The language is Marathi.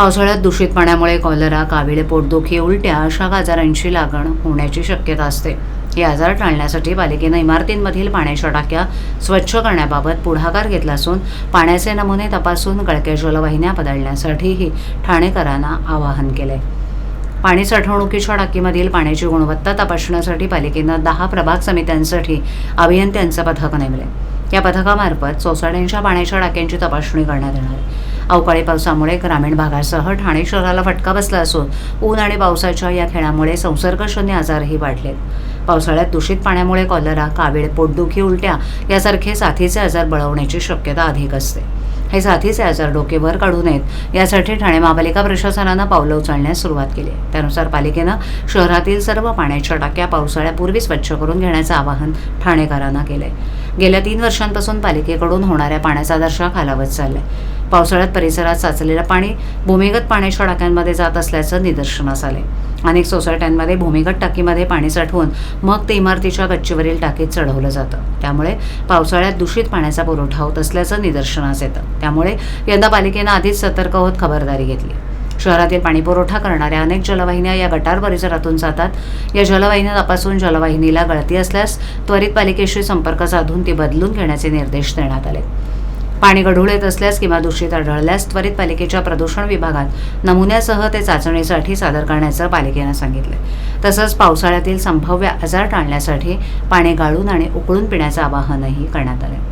पावसाळ्यात दूषित पाण्यामुळे कॉलरा, कावीळ, पोटदुखी, उलट्या अशा आजारांची लागण होण्याची शक्यता असते. हे आजार टाळण्यासाठी पालिकेनं इमारतींमधील पाण्याच्या टाक्या स्वच्छ करण्याबाबत पुढाकार घेतला असून पाण्याचे नमुने तपासून गळक्या जलवाहिन्या बदलण्यासाठीही ठाणेकरांना आवाहन केलंय. पाणी साठवणुकीच्या टाकीमधील पाण्याची गुणवत्ता तपासण्यासाठी पालिकेनं 10 प्रभाग समित्यांसाठी अभियंत्यांचं पथक नेमले. या पथकामार्फत सोसायट्यांच्या पाण्याच्या टाक्यांची तपासणी करण्यात येणार आहे. अवकाळी पावसामुळे ग्रामीण भागासह ठाणे शहराला फटका बसला असून ऊन आणि पावसाच्या या खेळामुळे संसर्गजन्य आजारही वाढलेत. पावसाळ्यात दूषित पाण्यामुळे कॉलरा, कावीळ, पोटदुखी, उलट्या यासारखे साथीचे आजार बळवण्याची शक्यता अधिक असते. हे साथीचे आजार डोकेवर काढू नयेत यासाठी ठाणे महापालिका प्रशासनानं पावलं उचलण्यास सुरुवात केली आहे. त्यानुसार पालिकेनं शहरातील सर्व पाण्याच्या टाक्या पावसाळ्यापूर्वी स्वच्छ करून घेण्याचं आवाहन ठाणेकरांना केलंय. गेल्या 3 वर्षांपासून पालिकेकडून होणाऱ्या पाण्याचा दर्जा खालावत चाललाय. पावसाळ्यात परिसरात साचलेलं पाणी भूमिगत पाण्याच्या टाक्यांमध्ये जात असल्याचं निदर्शनास आलंय. अनेक सोसायट्यांमध्ये भूमिगत टाकीमध्ये पाणी साठवून मग ते इमारतीच्या गच्चीवरील टाकीत चढवलं जातं. त्यामुळे पावसाळ्यात दूषित पाण्याचा पुरवठा होत असल्याचं निदर्शनास येतं. त्यामुळे यंदा पालिकेनं आधीच सतर्क होत खबरदारी घेतली. शहरातील पाणीपुरवठा करणाऱ्या अनेक जलवाहिन्या या गटार परिसरातून जातात. या जलवाहिन्या तपासून जलवाहिनीला गळती असल्यास त्वरित पालिकेशी संपर्क साधून ती बदलून घेण्याचे निर्देश देण्यात आले. पाणी गढूळ येत असल्यास किंवा दूषित आढळल्यास त्वरित पालिकेच्या प्रदूषण विभागात नमुन्यासह ते चाचणीसाठी सादर करण्याचं पालिकेनं सांगितलं. तसंच पावसाळ्यातील संभाव्य आजार टाळण्यासाठी पाणी गाळून आणि उकळून पिण्याचं आवाहनही करण्यात आलं.